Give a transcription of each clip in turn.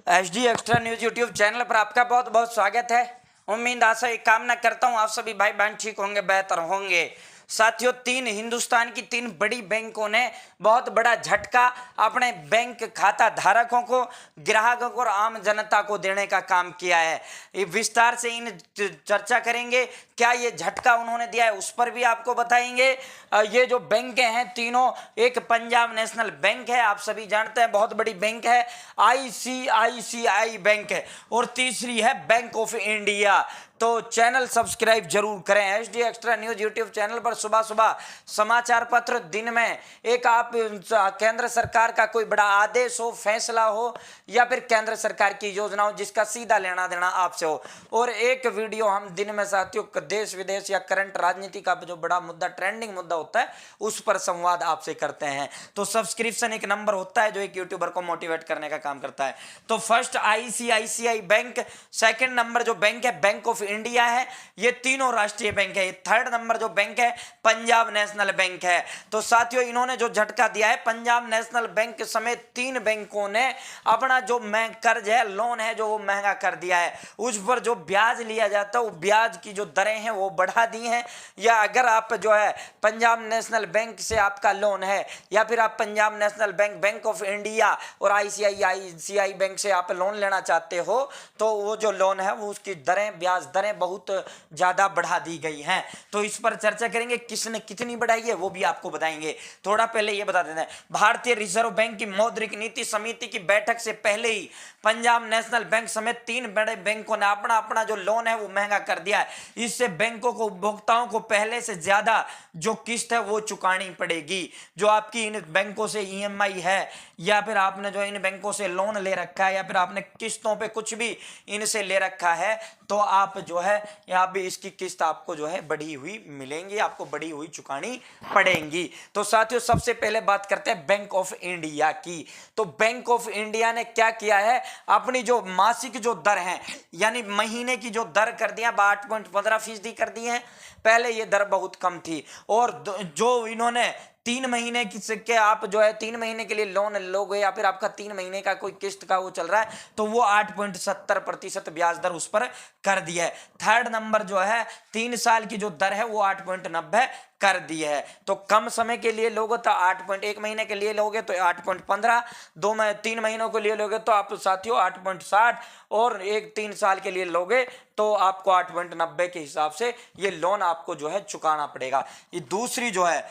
HD extra news YouTube channel पर आपका बहुत बहुत स्वागत है। उम्मीद आशा एक कामना करता हूं आप सभी भाई बहन ठीक होंगे, बेहतर होंगे। साथियों, हिंदुस्तान की तीन बड़ी बैंकों ने बहुत बड़ा झटका अपने बैंक खाता धारकों को, ग्राहकों को और आम जनता को देने का काम किया है। ये विस्तार से इन चर्चा करेंगे, क्या ये झटका उन्होंने दिया है उस पर भी आपको बताएंगे। ये जो बैंक हैं तीनों, एक पंजाब नेशनल बैंक है, आप सभी जानते हैं बहुत बड़ी बैंक है, ICICI बैंक है, और तीसरी है बैंक ऑफ इंडिया। तो चैनल सब्सक्राइब जरूर करें। HD extra news YouTube channel पर सुबह सुबह समाचार पत्र, दिन में एक आप केंद्र सरकार का कोई बड़ा आदेश हो, फैसला हो, या फिर केंद्र सरकार की योजना हो जिसका सीधा लेना देना आपसे हो, और एक वीडियो हम दिन में साथियों देश विदेश या करंट राजनीति का जो बड़ा मुद्दा, ट्रेंडिंग मुद्दा होता है उस पर संवाद आपसे करते हैं। तो सब्सक्रिप्शन एक नंबर होता है जो एक यूट्यूबर को मोटिवेट करने का काम करता है। तो first ICICI bank, second number जो बैंक है बैंक ऑफ इंडिया है, ये तीनों राष्ट्रीय बैंक है। थर्ड नंबर जो बैंक है पंजाब नेशनल बैंक है। तो साथियों, इन्होंने जो झटका दिया है, पंजाब नेशनल बैंक समेत तीन बैंकों ने अपना जो कर्ज है, लोन है, जो वो महंगा कर दिया है। उस पर जो ब्याज लिया जाता है, वो ब्याज की जो दरें हैं वो बढ़ा दी हैं। या अगर आप जो है पंजाब नेशनल बैंक से आपका लोन है, या फिर आप Punjab national bank, bank of India और ICICI बैंक से आप लोन लेना चाहते हो, तो वो जो लोन है वो उसकी दरें, ब्याज दरें बहुत ज्यादा बढ़ा दी गई हैं। तो इस पर चर्चा करेंगे, किसने कितनी बढ़ाई है वो भी आपको बताएंगे। थोड़ा पहले ये बता देते हैं, भारतीय रिजर्व बैंक की मौद्रिक नीति समिति की बैठक से पहले ही पंजाब नेशनल बैंक समेत तीन बड़े बैंकों ने अपना अपना जो लोन है वो महंगा कर दिया है। इससे बैंकों को, उपभोक्ताओं को पहले से ज्यादा जो किस्त है वो चुकानी पड़ेगी। जो आपकी इन बैंकों से EMI है, या फिर आपने जो इन बैंकों से लोन ले रखा है, या फिर आपने किस्तों पे कुछ भी इनसे ले रखा है, तो आप जो है यहाँ भी इसकी किस्त आपको जो है बढ़ी हुई मिलेंगी, आपको बढ़ी हुई चुकानी पड़ेंगी। तो साथियों, सबसे पहले बात करते हैं बैंक ऑफ इंडिया की। तो बैंक ऑफ इंडिया ने क्या किया है, अपनी जो मासिक जो दर है, यानी महीने की जो दर कर दिया 8.15% कर दी है। पहले ये दर बहुत कम थी, और जो इन्होंने 3 महीने के आप जो है 3 महीने के लिए लोन लोगे, या फिर आपका 3 महीने का कोई किस्त का वो चल रहा है, तो वो 8.70% ब्याज दर उस पर कर दिया है। थर्ड नंबर जो है 3 साल की जो दर है वो 8.90 कर दी है। तो कम समय के लिए लोगे तो 1 महीने के लिए लोगे तो 8.15, 3 महीनों के लिए लोगे तो आप साथियों 8.60, और 3 साल के लिए लोगे तो आपको 8.90 के हिसाब से ये लोन आपको जो है चुकाना पड़ेगा। ये दूसरी जो है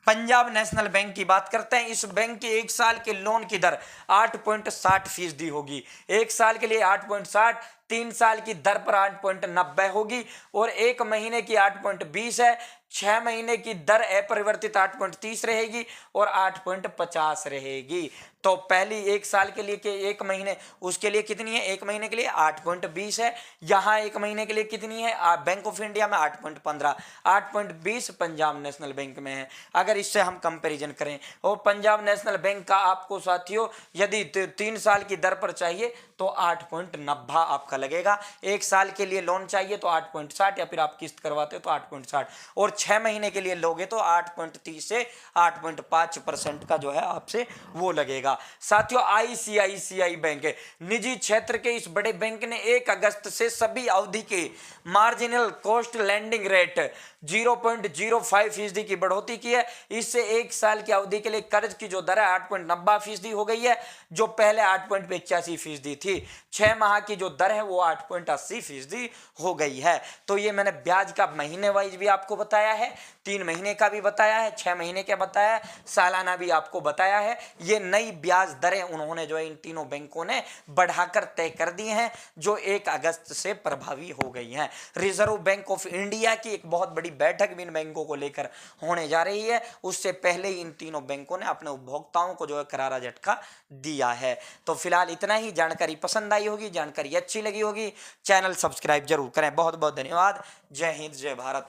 पंजाब नेशनल बैंक की बात करते हैं। इस बैंक की 1 साल के लोन की दर 8.60% होगी। 1 साल के लिए 8.60, 3 साल की दर पर 8.90 होगी, और 1 महीने की 8.20 है। 6 महीने की दर अपरिवर्तित 8.30 रहेगी, और 8.50 रहेगी। तो पहली 1 साल के लिए के 1 महीने, उसके लिए कितनी है, 1 महीने के लिए 8.20 है। यहाँ 1 महीने के लिए कितनी है बैंक ऑफ इंडिया में 8.15, 8.20 पंजाब नेशनल बैंक में है। अगर इससे हम कंपैरिजन करें, और पंजाब नेशनल बैंक का आपको साथियों यदि 3 साल की दर पर चाहिए तो 8.90 आपका लगेगा। 1 साल के लिए लोन चाहिए तो 8.60, या फिर आप किस्त करवाते हो तो 8.60, और 6 महीने के लिए लोगे तो 8.30 से 8.5% का जो है आपसे वो लगेगा। साथियों, ICICI बैंक है, निजी क्षेत्र के इस बड़े बैंक ने 1 अगस्त से सभी अवधि के मार्जिनल कॉस्ट लेंडिंग रेट 0.05% की बढ़ोतरी की है। इससे 1 साल की अवधि के लिए कर्ज की जो दर है 8.90% हो गई है, जो पहले 8.85% थी। 6 माह की जो दर है वो 8.80% हो गई है। तो ये मैंने ब्याज का महीने वाइज भी आपको बताया है, 3 महीने का भी बताया है, 6 महीने का बताया है, सालाना भी आपको बताया है। ये नई ब्याज दरें उन्होंने जो है इन तीनों बैंकों ने बढ़ाकर तय कर दी हैं, जो 1 अगस्त से प्रभावी हो गई हैं। रिजर्व बैंक ऑफ इंडिया की एक बहुत बड़ी बैठक भी इन बैंकों को लेकर होने जा रही है। उससे पहले ही इन तीनों बैंकों ने अपने उपभोक्ताओं को जो है करारा झटका दिया है। तो फिलहाल इतना ही। जानकारी पसंद आई होगी, जानकारी अच्छी लगी होगी, चैनल सब्सक्राइब जरूर करें। बहुत बहुत धन्यवाद। जय हिंद, जय भारत।